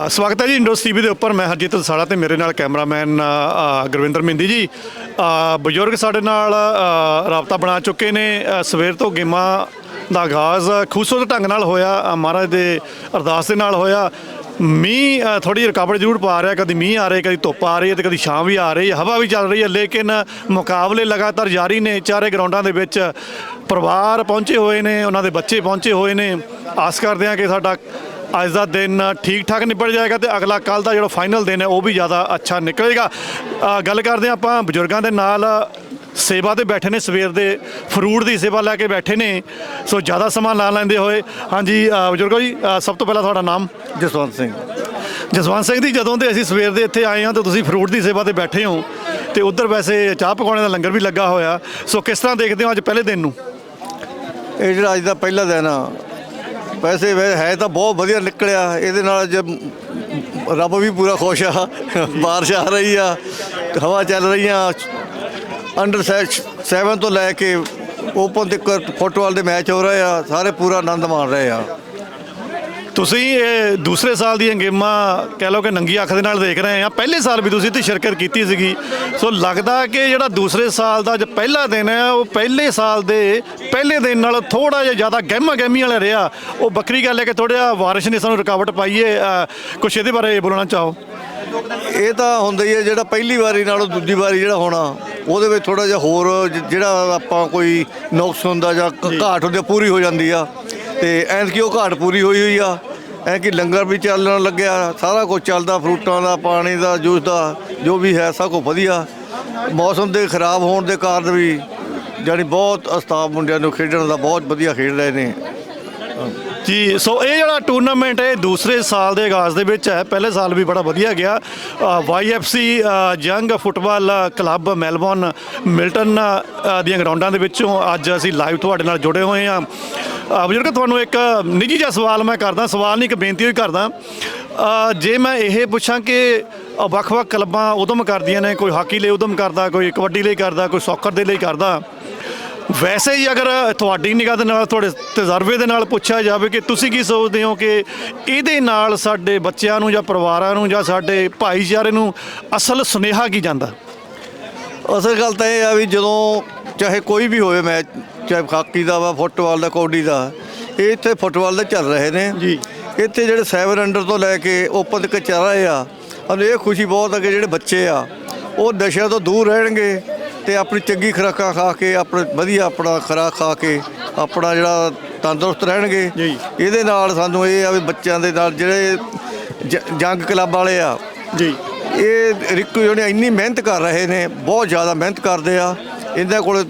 ਸਵਾਗਤ ਹੈ ਜੀ ਇੰਡੋਸ ਟੀਵੀ ਦੇ ਉੱਪਰ। ਮੈਂ ਹਰਜੀਤ ਸਾੜਾ ਤੇ ਮੇਰੇ ਨਾਲ ਕੈਮਰਾਮੈਨ ਗੁਰਵਿੰਦਰ ਮਹਿੰਦੀ ਜੀ। ਬਜ਼ੁਰਗ ਸਾਡੇ ਨਾਲ ਰਾਬਤਾ ਬਣਾ ਚੁੱਕੇ ਨੇ। ਸਵੇਰ ਤੋਂ ਗੇਮਾਂ ਦਾ ਆਗਾਜ਼ ਖੂਬਸੂਰਤ ਢੰਗ ਨਾਲ ਹੋਇਆ, ਮਹਾਰਾਜ ਦੇ ਅਰਦਾਸ ਦੇ ਨਾਲ ਹੋਇਆ। ਮੀਂਹ ਥੋੜੀ ਜਿਹੀ ਰੁਕਾਵਟ ਜ਼ਰੂਰ ਪਾ ਰਿਹਾ, ਕਦੀ ਮੀਂਹ ਆ ਰਿਹਾ, ਕਦੀ ਧੁੱਪ ਆ ਰਹੀ ਹੈ, ਤੇ ਕਦੀ ਛਾਂ ਵੀ ਆ ਰਹੀ ਹੈ, ਹਵਾ ਵੀ ਚੱਲ ਰਹੀ ਹੈ, ਲੇਕਿਨ ਮੁਕਾਬਲੇ ਲਗਾਤਾਰ ਜਾਰੀ ਨੇ। ਚਾਰੇ ਗਰਾਊਂਡਾਂ ਦੇ ਵਿੱਚ ਪਰਿਵਾਰ ਪਹੁੰਚੇ ਹੋਏ ਨੇ, ਉਹਨਾਂ ਦੇ ਬੱਚੇ ਪਹੁੰਚੇ ਹੋਏ ਨੇ। ਆਸ ਕਰਦੇ ਹਾਂ ਕਿ ਸਾਡਾ ਅੱਜ ਦਾ ਦਿਨ ਠੀਕ ਠਾਕ ਨਿਬੜ ਜਾਏਗਾ ਤੇ ਅਗਲਾ ਕੱਲ੍ਹ ਦਾ ਜਿਹੜਾ ਫਾਈਨਲ ਦਿਨ ਹੈ ਉਹ ਵੀ ਜ਼ਿਆਦਾ ਅੱਛਾ ਨਿਕਲੇਗਾ। ਗੱਲ ਕਰਦੇ ਹਾਂ ਆਪਾਂ ਬਜ਼ੁਰਗਾਂ ਦੇ ਨਾਲ। ਸੇਵਾ 'ਤੇ ਬੈਠੇ ਨੇ, ਸਵੇਰ ਦੇ ਫਰੂਟ ਦੀ ਸੇਵਾ ਲੈ ਕੇ ਬੈਠੇ ਨੇ, ਸੋ ਜ਼ਿਆਦਾ ਸਮਾਂ ਲਾ ਲੈਂਦੇ ਹੋਏ। ਹਾਂਜੀ ਬਜ਼ੁਰਗੋ ਜੀ, ਸਭ ਤੋਂ ਪਹਿਲਾਂ ਤੁਹਾਡਾ ਨਾਮ? ਜਸਵੰਤ ਸਿੰਘ। ਜਸਵੰਤ ਸਿੰਘ ਜੀ, ਜਦੋਂ ਦੇ ਅਸੀਂ ਸਵੇਰ ਦੇ ਇੱਥੇ ਆਏ ਹਾਂ ਤਾਂ ਤੁਸੀਂ ਫਰੂਟ ਦੀ ਸੇਵਾ 'ਤੇ ਬੈਠੇ ਹੋ, ਤੇ ਉੱਧਰ ਵੈਸੇ ਚਾਹ ਪਕਾਉਣੇ ਦਾ ਲੰਗਰ ਵੀ ਲੱਗਾ ਹੋਇਆ, ਸੋ ਕਿਸ ਤਰ੍ਹਾਂ ਦੇਖਦੇ ਹੋ ਅੱਜ ਪਹਿਲੇ ਦਿਨ ਨੂੰ? ਇਹ ਜਿਹੜਾ ਅੱਜ ਦਾ ਪਹਿਲਾ ਦਿਨ ਆ, ਵੈਸੇ ਹੈ ਤਾਂ ਬਹੁਤ ਵਧੀਆ ਨਿਕਲਿਆ। ਇਹਦੇ ਨਾਲ ਅੱਜ ਰੱਬ ਵੀ ਪੂਰਾ ਖੁਸ਼ ਆ। ਬਾਰਿਸ਼ ਆ ਰਹੀ ਆ, ਹਵਾ ਚੱਲ ਰਹੀ ਆ। ਅੰਡਰ 7 ਤੋਂ ਲੈ ਕੇ ਓਪਨ ਤੱਕ ਫੁੱਟਬਾਲ ਦੇ ਮੈਚ ਹੋ ਰਹੇ ਆ, ਸਾਰੇ ਪੂਰਾ ਆਨੰਦ ਮਾਣ ਰਹੇ ਆ। ਤੁਸੀਂ ਇਹ ਦੂਸਰੇ ਸਾਲ ਦੀਆਂ ਗੇਮਾਂ ਕਹਿ ਲਓ ਕਿ ਨੰਗੀ ਅੱਖ ਦੇ ਨਾਲ ਦੇਖ ਰਹੇ ਆ। ਪਹਿਲੇ ਸਾਲ ਵੀ ਤੁਸੀਂ ਇੱਥੇ ਸ਼ਿਰਕਤ ਕੀਤੀ ਸੀਗੀ, ਸੋ ਲੱਗਦਾ ਕਿ ਜਿਹੜਾ ਦੂਸਰੇ ਸਾਲ ਦਾ ਜੋ ਪਹਿਲਾ ਦਿਨ ਹੈ ਉਹ ਪਹਿਲੇ ਸਾਲ ਦੇ ਪਹਿਲੇ ਦਿਨ ਨਾਲ ਥੋੜ੍ਹਾ ਜਿਹਾ ਜ਼ਿਆਦਾ ਗਹਿਮੀ ਵਾਲਾ ਰਿਹਾ। ਉਹ ਵੱਖਰੀ ਗੱਲ ਹੈ ਕਿ ਥੋੜ੍ਹਾ ਬਾਰਿਸ਼ ਨੇ ਸਾਨੂੰ ਰੁਕਾਵਟ ਪਾਈ ਹੈ। ਕੁਛ ਇਹਦੇ ਬਾਰੇ ਬੋਲਣਾ ਚਾਹੋ? ਇਹ ਤਾਂ ਹੁੰਦਾ ਹੀ ਹੈ, ਜਿਹੜਾ ਪਹਿਲੀ ਵਾਰੀ ਨਾਲੋਂ ਦੂਜੀ ਵਾਰੀ ਜਿਹੜਾ ਹੋਣਾ ਉਹਦੇ ਵਿੱਚ ਥੋੜ੍ਹਾ ਜਿਹਾ ਹੋਰ ਜਿਹੜਾ ਆਪਾਂ ਕੋਈ ਨੁਕਸ ਹੁੰਦਾ ਜਾਂ ਘਾਟ ਹੁੰਦੀ ਪੂਰੀ ਹੋ ਜਾਂਦੀ ਆ। ਤੇ ਐਤਕੀ ਉਹ ਘਾਟ ਪੂਰੀ ਹੋਈ ਆ। ਕਿ ਲੰਗਰ ਵੀ ਚੱਲਣ ਲੱਗਿਆ, ਸਾਰਾ ਕੁਝ ਚੱਲਦਾ, ਫਰੂਟਾਂ ਦਾ, ਪਾਣੀ ਦਾ, ਜੂਸ ਦਾ, ਜੋ ਵੀ ਹੈ ਸਭ ਕੁਝ ਵਧੀਆ। ਮੌਸਮ ਦੇ ਖਰਾਬ ਹੋਣ ਦੇ ਕਾਰਨ ਵੀ ਜਾਣੀ ਬਹੁਤ ਅਸਤਾਬ ਮੁੰਡਿਆਂ ਨੂੰ ਖੇਡਣ ਦਾ ਬਹੁਤ ਵਧੀਆ ਖੇਡ ਰਹੇ ਨੇ ਜੀ। ਸੋ ਇਹ ਜਿਹੜਾ ਟੂਰਨਾਮੈਂਟ ਹੈ ਦੂਸਰੇ ਸਾਲ ਦੇ ਆਗਾਜ਼ ਦੇ ਵਿੱਚ ਹੈ। ਪਹਿਲੇ ਸਾਲ ਵੀ ਬੜਾ ਵਧੀਆ ਗਿਆ। YFC young football club Melbourne Milton ਦੀਆਂ ਗਰਾਊਂਡਾਂ ਦੇ ਵਿੱਚੋਂ ਅੱਜ ਅਸੀਂ ਲਾਈਵ ਤੁਹਾਡੇ ਨਾਲ ਜੁੜੇ ਹੋਏ ਹਾਂ। ਬਜ਼ੁਰਗ, ਤੁਹਾਨੂੰ ਇੱਕ ਨਿੱਜੀ ਜਿਹਾ ਸਵਾਲ ਮੈਂ ਕਰਦਾ, ਸਵਾਲ ਨਹੀਂ ਇੱਕ ਬੇਨਤੀ ਹੋਈ ਕਰਦਾ। ਜੇ ਮੈਂ ਇਹ ਪੁੱਛਾਂ ਕਿ ਵੱਖ-ਵੱਖ ਕਲੱਬਾਂ ਉਦਮ ਕਰਦੀਆਂ ਨੇ, ਕੋਈ ਹਾਕੀ ਲਈ ਉਦਮ ਕਰਦਾ, ਕੋਈ ਕਬੱਡੀ ਲਈ ਕਰਦਾ, ਕੋਈ ਸੌਕਰ ਦੇ ਲਈ ਕਰਦਾ, ਵੈਸੇ ਹੀ ਅਗਰ ਤੁਹਾਡੀ ਨਿਗਾਹ ਦੇ ਨਾਲ, ਤੁਹਾਡੇ ਤਜਰਬੇ ਦੇ ਨਾਲ ਪੁੱਛਿਆ ਜਾਵੇ ਕਿ ਤੁਸੀਂ ਕੀ ਸੋਚਦੇ ਹੋ ਕਿ ਇਹਦੇ ਨਾਲ ਸਾਡੇ ਬੱਚਿਆਂ ਨੂੰ ਜਾਂ ਪਰਿਵਾਰਾਂ ਨੂੰ ਜਾਂ ਸਾਡੇ ਭਾਈਚਾਰੇ ਨੂੰ ਅਸਲ ਸੁਨੇਹਾ ਕੀ ਜਾਂਦਾ? ਅਸਲ ਗੱਲ ਤਾਂ ਇਹ ਆ ਵੀ ਜਦੋਂ ਚਾਹੇ ਕੋਈ ਵੀ ਹੋਵੇ ਮੈਚ, ਚਾਹੇ ਹਾਕੀ ਦਾ ਵਾ, ਫੁੱਟਬਾਲ ਦਾ, ਕਬੱਡੀ ਦਾ, ਇਹ ਇੱਥੇ ਫੁੱਟਬਾਲ ਦੇ ਚੱਲ ਰਹੇ ਨੇ ਜੀ। ਇੱਥੇ ਜਿਹੜੇ 7 ਅੰਡਰ ਤੋਂ ਲੈ ਕੇ ਓਪਨ ਤੱਕ ਚੱਲ ਰਹੇ ਆ। ਅਤੇ ਇਹ ਖੁਸ਼ੀ ਬਹੁਤ ਹੈ ਕਿ ਜਿਹੜੇ ਬੱਚੇ ਆ ਉਹ ਨਸ਼ਿਆਂ ਤੋਂ ਦੂਰ ਰਹਿਣਗੇ ਅਤੇ ਆਪਣੀ ਚੰਗੀ ਖੁਰਾਕਾਂ ਖਾ ਕੇ, ਆਪਣੇ ਵਧੀਆ ਆਪਣਾ ਖੁਰਾਕ ਖਾ ਕੇ ਆਪਣਾ ਜਿਹੜਾ ਤੰਦਰੁਸਤ ਰਹਿਣਗੇ ਜੀ। ਇਹਦੇ ਨਾਲ ਸਾਨੂੰ ਇਹ ਆ ਵੀ ਬੱਚਿਆਂ ਦੇ ਨਾਲ ਜਿਹੜੇ ਜੰਗ ਕਲੱਬ ਵਾਲੇ ਆ ਜੀ, ਇਹ ਰਿਕੂ ਜਿਹੜੇ ਇੰਨੀ ਮਿਹਨਤ ਕਰ ਰਹੇ ਨੇ, ਬਹੁਤ ਜ਼ਿਆਦਾ ਮਿਹਨਤ ਕਰਦੇ ਆ। ਇਹਨਾਂ ਕੋਲ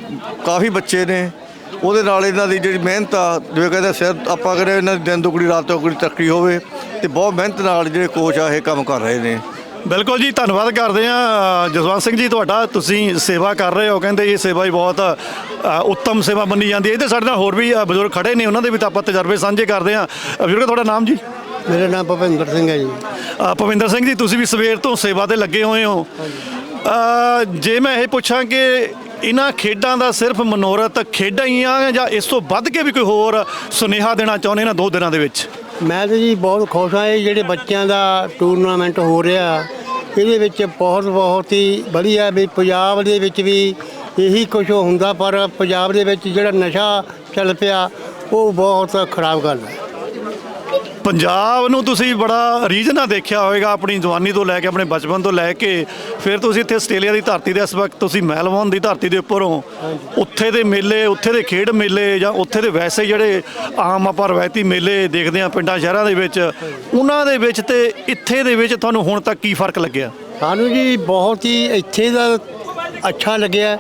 ਕਾਫੀ ਬੱਚੇ ਨੇ, ਉਹਦੇ ਨਾਲ ਇਹਨਾਂ ਦੀ ਜਿਹੜੀ ਮਿਹਨਤ ਆ, ਜਿਵੇਂ ਕਹਿੰਦੇ ਸਿਰ ਆਪਾਂ ਕਹਿੰਦੇ ਇਹਨਾਂ ਦੀ ਦਿਨ ਦੁਗਣੀ ਰਾਤ ਚੌਗੁਣੀ ਤਰੱਕੀ ਹੋਵੇ, ਅਤੇ ਬਹੁਤ ਮਿਹਨਤ ਨਾਲ ਜਿਹੜੇ ਕੋਚ ਆ ਇਹ ਕੰਮ ਕਰ ਰਹੇ ਨੇ। ਬਿਲਕੁਲ ਜੀ, ਧੰਨਵਾਦ ਕਰਦੇ ਹਾਂ ਜਸਵੰਤ ਸਿੰਘ ਜੀ ਤੁਹਾਡਾ। ਤੁਸੀਂ ਸੇਵਾ ਕਰ ਰਹੇ ਹੋ, ਕਹਿੰਦੇ ਇਹ ਸੇਵਾ ਹੀ ਬਹੁਤ ਉੱਤਮ ਸੇਵਾ ਮੰਨੀ ਜਾਂਦੀ ਹੈ। ਇਹਦੇ ਸਾਡੇ ਨਾਲ ਹੋਰ ਵੀ ਬਜ਼ੁਰਗ ਖੜੇ ਨੇ, ਉਹਨਾਂ ਦੇ ਵੀ ਤਾਂ ਆਪਾਂ ਤਜਰਬੇ ਸਾਂਝੇ ਕਰਦੇ ਹਾਂ। ਬਜ਼ੁਰਗ, ਤੁਹਾਡਾ ਨਾਮ ਜੀ? ਮੇਰਾ ਨਾਮ ਭੁਪਿੰਦਰ ਸਿੰਘ ਹੈ ਜੀ। ਭੁਪਿੰਦਰ ਸਿੰਘ ਜੀ, ਤੁਸੀਂ ਵੀ ਸਵੇਰ ਤੋਂ ਸੇਵਾ 'ਤੇ ਲੱਗੇ ਹੋਏ ਹੋ। ਜੇ ਮੈਂ ਇਹ ਪੁੱਛਾਂ ਕਿ ਇਹਨਾਂ ਖੇਡਾਂ ਦਾ ਸਿਰਫ ਮਨੋਰਥ ਖੇਡਾਂ ਹੀ ਆ ਜਾਂ ਇਸ ਤੋਂ ਵੱਧ ਕੇ ਵੀ ਕੋਈ ਹੋਰ ਸੁਨੇਹਾ ਦੇਣਾ ਚਾਹੁੰਦੇ ਇਹਨਾਂ 2 ਦਿਨਾਂ ਦੇ ਵਿੱਚ? ਮੈਂ ਤਾਂ ਜੀ ਬਹੁਤ ਖੁਸ਼ ਹਾਂ। ਇਹ ਜਿਹੜੇ ਬੱਚਿਆਂ ਦਾ ਟੂਰਨਾਮੈਂਟ ਹੋ ਰਿਹਾ, ਇਹਦੇ ਵਿੱਚ ਬਹੁਤ ਹੀ ਵਧੀਆ ਵੀ ਪੰਜਾਬ ਦੇ ਵਿੱਚ ਵੀ ਇਹੀ ਕੁਛ ਹੁੰਦਾ, ਪਰ ਪੰਜਾਬ ਦੇ ਵਿੱਚ ਜਿਹੜਾ ਨਸ਼ਾ ਚੱਲ ਪਿਆ ਉਹ ਬਹੁਤ ਖਰਾਬ ਗੱਲ ਹੈ। ਪੰਜਾਬ ਨੂੰ ਤੁਸੀਂ ਬੜਾ ਰੀਝ ਨਾਲ ਦੇਖਿਆ ਹੋਵੇਗਾ, ਆਪਣੀ ਜਵਾਨੀ ਤੋਂ ਲੈ ਕੇ, ਆਪਣੇ ਬਚਪਨ ਤੋਂ ਲੈ ਕੇ। ਫਿਰ ਤੁਸੀਂ ਇੱਥੇ ਆਸਟ੍ਰੇਲੀਆ ਦੀ ਧਰਤੀ 'ਤੇ, ਇਸ ਵਕਤ ਤੁਸੀਂ ਮੈਲਬੌਰਨ ਦੀ ਧਰਤੀ ਦੇ ਉੱਪਰ ਹੋ। ਉੱਥੇ ਦੇ ਮੇਲੇ, ਉੱਥੇ ਦੇ ਖੇਡ ਮੇਲੇ ਜਾਂ ਉੱਥੇ ਦੇ ਵੈਸੇ ਜਿਹੜੇ ਆਮ ਆਪਾਂ ਰਵਾਇਤੀ ਮੇਲੇ ਦੇਖਦੇ ਹਾਂ ਪਿੰਡਾਂ ਸ਼ਹਿਰਾਂ ਦੇ ਵਿੱਚ, ਉਹਨਾਂ ਦੇ ਵਿੱਚ ਤੇ ਇੱਥੇ ਦੇ ਵਿੱਚ ਤੁਹਾਨੂੰ ਹੁਣ ਤੱਕ ਕੀ ਫਰਕ ਲੱਗਿਆ? ਸਾਨੂੰ ਜੀ ਬਹੁਤ ਹੀ ਇੱਥੇ ਦਾ ਅੱਛਾ ਲੱਗਿਆ,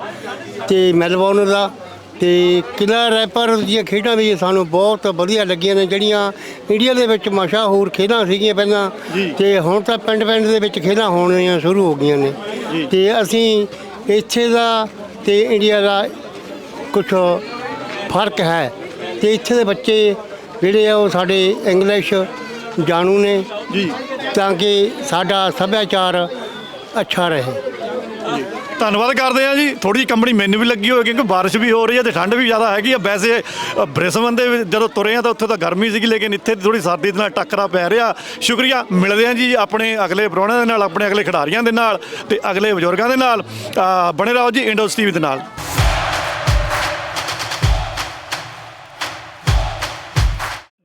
ਅਤੇ ਮੈਲਬੌਰਨ ਦਾ ਅਤੇ ਕਿਲ੍ਹਾ ਰੈਪਰ ਦੀਆਂ ਖੇਡਾਂ ਵੀ ਸਾਨੂੰ ਬਹੁਤ ਵਧੀਆ ਲੱਗੀਆਂ ਨੇ, ਜਿਹੜੀਆਂ ਇੰਡੀਆ ਦੇ ਵਿੱਚ ਮਸ਼ਹੂਰ ਖੇਡਾਂ ਸੀਗੀਆਂ ਪਹਿਲਾਂ, ਅਤੇ ਹੁਣ ਤਾਂ ਪਿੰਡ ਦੇ ਵਿੱਚ ਖੇਡਾਂ ਹੋਣੀਆਂ ਸ਼ੁਰੂ ਹੋ ਗਈਆਂ ਨੇ। ਅਤੇ ਅਸੀਂ ਇੱਥੇ ਦਾ ਅਤੇ ਇੰਡੀਆ ਦਾ ਕੁਛ ਫਰਕ ਹੈ, ਅਤੇ ਇੱਥੇ ਦੇ ਬੱਚੇ ਜਿਹੜੇ ਆ ਉਹ ਸਾਡੇ ਇੰਗਲਿਸ਼ ਜਾਣੂ ਨੇ ਜੀ, ਤਾਂ ਕਿ ਸਾਡਾ ਸੱਭਿਆਚਾਰ ਅੱਛਾ ਰਹੇ। ਧੰਨਵਾਦ ਕਰਦੇ ਆ ਜੀ। ਥੋੜੀ ਜਿਹੀ ਕੰਬਣੀ ਮੈਨੂੰ ਵੀ ਲੱਗੀ ਹੋਈ ਕਿਉਂਕਿ ਬਾਰਿਸ਼ ਵੀ ਹੋ ਰਹੀ ਹੈ ਤੇ ਠੰਡ ਵੀ ਜ਼ਿਆਦਾ ਹੈਗੀ ਆ। ਵੈਸੇ ਬ੍ਰਿਸਬਨ ਦੇ ਵਿੱਚ ਜਦੋਂ ਤੁਰੇ ਆ ਤਾਂ ਉੱਥੇ ਤਾਂ ਗਰਮੀ ਸੀਗੀ, ਲੇਕਿਨ ਇੱਥੇ ਥੋੜੀ ਸਰਦੀ ਦੇ ਨਾਲ ਟੱਕਰਾ ਪੈ ਰਿਹਾ। ਸ਼ੁਕਰੀਆ। ਮਿਲਦੇ ਆ ਜੀ ਆਪਣੇ ਅਗਲੇ ਪ੍ਰਾਹੁਣਿਆਂ ਦੇ ਨਾਲ, ਆਪਣੇ ਅਗਲੇ ਖਿਡਾਰੀਆਂ ਦੇ ਨਾਲ ਤੇ ਅਗਲੇ ਬਜ਼ੁਰਗਾਂ ਦੇ ਨਾਲ। ਬਣੇ ਰਹੋ ਜੀ ਇੰਡੋਸ ਟੀਵੀ ਦੇ ਨਾਲ।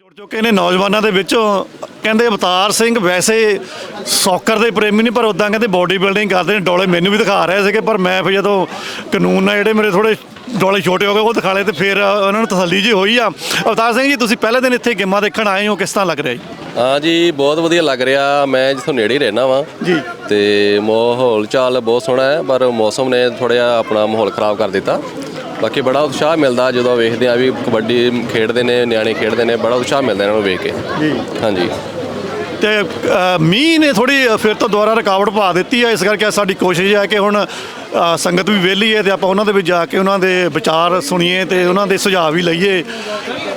ਜੁੜ ਚੁੱਕੇ ਨੇ ਨੌਜਵਾਨਾਂ ਦੇ ਵਿੱਚੋਂ। ਕਹਿੰਦੇ ਅਵਤਾਰ ਸਿੰਘ ਵੈਸੇ ਸੌਕਰ ਦੇ ਪ੍ਰੇਮੀ ਨਹੀਂ, ਪਰ ਉਦਾਂ ਕਹਿੰਦੇ ਬੋਡੀ ਬਿਲਡਿੰਗ ਕਰਦੇ ਨੇ। ਡੋਲੇ ਮੈਨੂੰ ਵੀ ਦਿਖਾ ਰਹੇ ਸੀਗੇ, ਪਰ ਮੈਂ ਫਿਰ ਜਦੋਂ ਕਾਨੂੰਨ ਨਾਲ ਜਿਹੜੇ ਮੇਰੇ ਥੋੜੇ ਡੋਲੇ ਛੋਟੇ ਹੋ ਗਏ ਉਹ ਦਿਖਾ ਲਏ ਤੇ ਫਿਰ ਉਹਨਾਂ ਨੂੰ ਤਸੱਲੀ ਜੀ ਹੋਈ ਆ। ਅਵਤਾਰ ਸਿੰਘ ਜੀ, ਤੁਸੀਂ ਪਹਿਲੇ ਦਿਨ ਇੱਥੇ ਗੇਮਾਂ ਦੇਖਣ ਆਏ ਹੋ, ਕਿਸ ਤਰ੍ਹਾਂ ਲੱਗ ਰਿਹਾ ਜੀ? ਹਾਂ ਜੀ, ਬਹੁਤ ਵਧੀਆ ਲੱਗ ਰਿਹਾ। ਮੈਂ ਜਿੱਥੋਂ ਨੇੜੇ ਹੀ ਰਹਿਣਾ ਵਾਂ ਜੀ ਤੇ ਮਾਹੌਲ ਚਾਲ ਬਹੁਤ ਸੋਹਣਾ ਹੈ, ਪਰ ਮੌਸਮ ਨੇ ਥੋੜ੍ਹਾ ਜਿਹਾ ਆਪਣਾ ਮਾਹੌਲ ਖਰਾਬ ਕਰ ਦਿੱਤਾ। ਬਾਕੀ ਬੜਾ ਉਤਸ਼ਾਹ ਮਿਲਦਾ ਜਦੋਂ ਵੇਖਦੇ ਆ ਵੀ ਕਬੱਡੀ ਖੇਡਦੇ ਨੇ, ਨਿਆਣੇ ਖੇਡਦੇ ਨੇ, ਬੜਾ ਉਤਸ਼ਾਹ ਮਿਲਦਾ ਇਹਨਾਂ ਨੂੰ ਵੇਖ ਕੇ। ਜੀ ਹਾਂਜੀ। ਤੇ ਮੀਂਹ ਨੇ ਥੋੜੀ ਫਿਰ ਤੋਂ ਦੁਬਾਰਾ ਰੁਕਾਵਟ ਪਾ ਦਿੱਤੀ ਹੈ, ਇਸ ਕਰਕੇ ਸਾਡੀ ਕੋਸ਼ਿਸ਼ ਹੈ ਕਿ ਹੁਣ ਸੰਗਤ ਵੀ ਵਿਹਲੀ ਹੈ ਤੇ ਆਪਾਂ ਉਹਨਾਂ ਦੇ ਵਿੱਚ ਜਾ ਕੇ ਉਹਨਾਂ ਦੇ ਵਿਚਾਰ ਸੁਣੀਏ ਤੇ ਉਹਨਾਂ ਦੇ ਸੁਝਾਅ ਵੀ ਲਈਏ।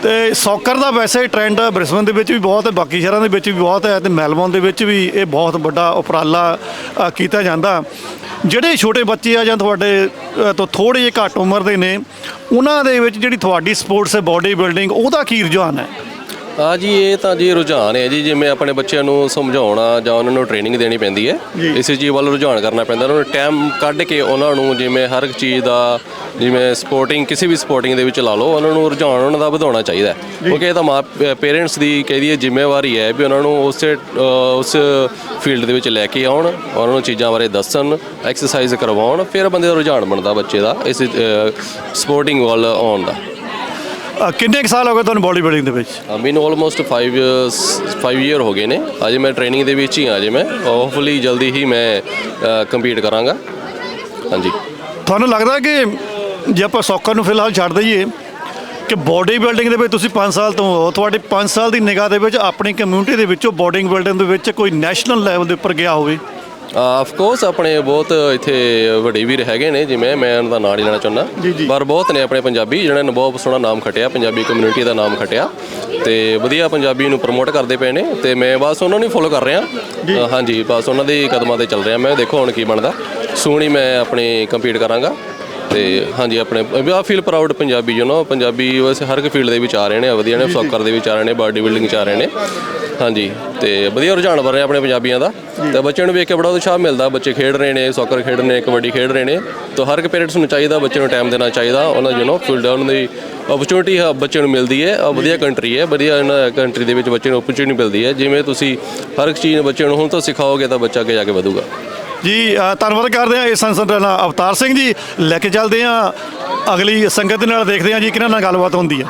ਤੇ ਸੌਕਰ ਦਾ ਵੈਸੇ ਟ੍ਰੈਂਡ ਬ੍ਰਿਸਬਨ ਦੇ ਵਿੱਚ ਵੀ ਬਹੁਤ ਹੈ, ਬਾਕੀ ਸ਼ਹਿਰਾਂ ਦੇ ਵਿੱਚ ਵੀ ਬਹੁਤ ਹੈ ਤੇ ਮੈਲਬੌਰਨ ਦੇ ਵਿੱਚ ਵੀ ਇਹ ਬਹੁਤ ਵੱਡਾ ਉਪਰਾਲਾ ਕੀਤਾ ਜਾਂਦਾ। ਜਿਹੜੇ ਛੋਟੇ ਬੱਚੇ ਆ ਜਾਂ ਤੁਹਾਡੇ ਤੋਂ ਥੋੜ੍ਹੇ ਜਿਹੇ ਘੱਟ ਉਮਰ ਦੇ ਨੇ, ਉਹਨਾਂ ਦੇ ਵਿੱਚ ਜਿਹੜੀ ਤੁਹਾਡੀ ਸਪੋਰਟਸ ਹੈ ਬੋਡੀ ਬਿਲਡਿੰਗ, ਉਹਦਾ ਕੀ ਰੁਝਾਨ ਹੈ? ਹਾਂ ਜੀ, ਇਹ ਤਾਂ ਜੀ ਰੁਝਾਨ ਹੈ ਜੀ। ਜਿਵੇਂ ਆਪਣੇ ਬੱਚਿਆਂ ਨੂੰ ਸਮਝਾਉਣਾ ਜਾਂ ਉਹਨਾਂ ਨੂੰ ਟ੍ਰੇਨਿੰਗ ਦੇਣੀ ਪੈਂਦੀ ਹੈ, ਇਸੇ ਚੀਜ਼ ਵੱਲ ਰੁਝਾਨ ਕਰਨਾ ਪੈਂਦਾ। ਉਹਨਾਂ ਨੂੰ ਟਾਈਮ ਕੱਢ ਕੇ ਉਹਨਾਂ ਨੂੰ ਜਿਵੇਂ ਹਰ ਇੱਕ ਚੀਜ਼ ਦਾ, ਜਿਵੇਂ ਸਪੋਰਟਿੰਗ ਕਿਸੇ ਵੀ ਸਪੋਰਟਿੰਗ ਦੇ ਵਿੱਚ ਲਾ ਲਓ, ਉਹਨਾਂ ਨੂੰ ਰੁਝਾਨ ਉਹਨਾਂ ਦਾ ਵਧਾਉਣਾ ਚਾਹੀਦਾ, ਕਿਉਂਕਿ ਇਹ ਤਾਂ ਪੇਰੈਂਟਸ ਦੀ ਕਹਿ ਦਈਏ ਜ਼ਿੰਮੇਵਾਰੀ ਹੈ ਵੀ ਉਹਨਾਂ ਨੂੰ ਉਸ ਫੀਲਡ ਦੇ ਵਿੱਚ ਲੈ ਕੇ ਆਉਣ, ਉਹਨਾਂ ਨੂੰ ਚੀਜ਼ਾਂ ਬਾਰੇ ਦੱਸਣ, ਐਕਸਰਸਾਈਜ਼ ਕਰਵਾਉਣ, ਫਿਰ ਬੰਦੇ ਦਾ ਰੁਝਾਨ ਬਣਦਾ ਬੱਚੇ ਦਾ ਇਸ ਸਪੋਰਟਿੰਗ ਵੱਲ ਆਉਣ ਦਾ। ਕਿੰਨੇ ਕੁ ਸਾਲ ਹੋ ਗਏ ਤੁਹਾਨੂੰ ਬੋਡੀ ਬਿਲਡਿੰਗ ਦੇ ਵਿੱਚ? ਮੈਨੂੰ ਆਲਮੋਸਟ 5 ਈਅਰ ਹੋ ਗਏ ਨੇ। ਅਜੇ ਮੈਂ ਟ੍ਰੇਨਿੰਗ ਦੇ ਵਿੱਚ ਹੀ ਹਾਂ। ਅਜੇ ਮੈਂ ਹੋਪਫੁਲੀ ਜਲਦੀ ਹੀ ਮੈਂ ਕੰਪੀਟ ਕਰਾਂਗਾ। ਹਾਂਜੀ। ਤੁਹਾਨੂੰ ਲੱਗਦਾ ਕਿ ਜੇ ਆਪਾਂ ਸੌਕਰ ਨੂੰ ਫਿਲਹਾਲ ਛੱਡ ਦਈਏ ਕਿ ਬੋਡੀ ਬਿਲਡਿੰਗ ਦੇ ਵਿੱਚ ਤੁਸੀਂ 5 ਸਾਲ ਤੋਂ ਹੋ, ਤੁਹਾਡੇ 5 ਸਾਲ ਦੀ ਨਿਗਾਹ ਦੇ ਵਿੱਚ ਆਪਣੀ ਕਮਿਊਨਿਟੀ ਦੇ ਵਿੱਚੋਂ ਬੋਡੀ ਬਿਲਡਿੰਗ ਦੇ ਵਿੱਚ ਕੋਈ ਨੈਸ਼ਨਲ ਲੈਵਲ ਦੇ ਉੱਪਰ ਗਿਆ ਹੋਵੇ? ਆਫ ਕੋਰਸ ਆਪਣੇ ਬਹੁਤ ਇੱਥੇ ਵੱਡੇ ਵੀਰ ਹੈਗੇ ਨੇ, ਜਿਵੇਂ ਮੈਂ ਉਹਨਾਂ ਦਾ ਨਾਂ ਨਹੀਂ ਲੈਣਾ ਚਾਹੁੰਦਾ, ਪਰ ਬਹੁਤ ਨੇ ਆਪਣੇ ਪੰਜਾਬੀ ਜਿਹਨਾਂ ਨੇ ਬਹੁਤ ਸੋਹਣਾ ਨਾਮ ਖੱਟਿਆ, ਪੰਜਾਬੀ ਕਮਿਊਨਿਟੀ ਦਾ ਨਾਮ ਖੱਟਿਆ ਤੇ ਵਧੀਆ ਪੰਜਾਬੀ ਨੂੰ ਪ੍ਰਮੋਟ ਕਰਦੇ ਪਏ ਨੇ ਤੇ ਮੈਂ ਬਸ ਉਹਨਾਂ ਨੂੰ ਫੋਲੋ ਕਰ ਰਿਹਾ। ਹਾਂਜੀ, ਬਸ ਉਹਨਾਂ ਦੇ ਕਦਮਾਂ ਤੇ ਚੱਲ ਰਿਹਾ ਮੈਂ। ਦੇਖੋ ਹੁਣ ਕੀ ਬਣਦਾ। ਸੂਣ ਹੀ ਮੈਂ ਆਪਣੇ ਕੰਪੀਟ ਕਰਾਂਗਾ ਤੇ ਹਾਂਜੀ, ਆਪਣੇ ਆ ਫੀਲ ਪ੍ਰਾਊਡ ਪੰਜਾਬੀ। ਪੰਜਾਬੀ ਵੈਸੇ ਹਰ ਇੱਕ ਫੀਲਡ ਦੇ ਵਿੱਚ ਆ ਰਹੇ ਨੇ, ਵਧੀਆ ਨੇ, ਸੌਕਰ ਦੇ ਵਿੱਚ ਆ ਰਹੇ ਨੇ, ਬਾਡੀ ਬਿਲਡਿੰਗ 'ਚ ਆ ਰਹੇ ਨੇ। ਹਾਂਜੀ, ਤੇ ਵਧੀਆ ਰੁਝਾਨ ਬਣ ਰਿਹਾ ਆਪਣੇ ਪੰਜਾਬੀਆਂ ਦਾ ਤੇ ਬੱਚਿਆਂ ਨੂੰ ਵੇਖ ਕੇ ਬੜਾ ਉਤਸ਼ਾਹ ਮਿਲਦਾ। ਬੱਚੇ ਖੇਡ ਰਹੇ ਨੇ, ਸੌਕਰ ਖੇਡ ਰਹੇ ਨੇ, ਕਬੱਡੀ ਖੇਡ ਰਹੇ ਨੇ, ਤਾਂ ਹਰ ਇੱਕ ਪੇਰੈਂਟਸ ਨੂੰ ਚਾਹੀਦਾ ਬੱਚੇ ਨੂੰ ਟਾਈਮ ਦੇਣਾ ਚਾਹੀਦਾ। ਉਹਨਾਂ ਫੀਲਡ ਉਹਨਾਂ ਦੀ ਓਪਰਚੁਨਿਟੀ ਬੱਚੇ ਨੂੰ ਮਿਲਦੀ ਹੈ। ਵਧੀਆ ਕੰਟਰੀ ਹੈ, ਵਧੀਆ ਇਹਨਾਂ ਕੰਟਰੀ ਦੇ ਵਿੱਚ ਬੱਚੇ ਨੂੰ ਓਪਰਚੁਨਿਟੀ ਮਿਲਦੀ ਹੈ। ਜਿਵੇਂ ਤੁਸੀਂ ਹਰ ਇੱਕ ਚੀਜ਼ ਬੱਚੇ ਨੂੰ ਹੁਣ ਤੋਂ ਸਿਖਾਓਗੇ ਤਾਂ ਬੱਚਾ ਅੱਗੇ ਜਾ ਕੇ ਵਧੂਗਾ ਜੀ। ਧੰਨਵਾਦ ਕਰਦੇ ਹਾਂ। ਇਹ ਸੰਸਦ ਅਵਤਾਰ ਸਿੰਘ ਜੀ। ਲੈ ਕੇ ਚੱਲਦੇ ਹਾਂ ਅਗਲੀ ਸੰਗਤ ਦੇ ਨਾਲ, ਦੇਖਦੇ ਹਾਂ ਜੀ ਕਿਹਨਾਂ ਨਾਲ ਗੱਲਬਾਤ ਹੁੰਦੀ ਹੈ।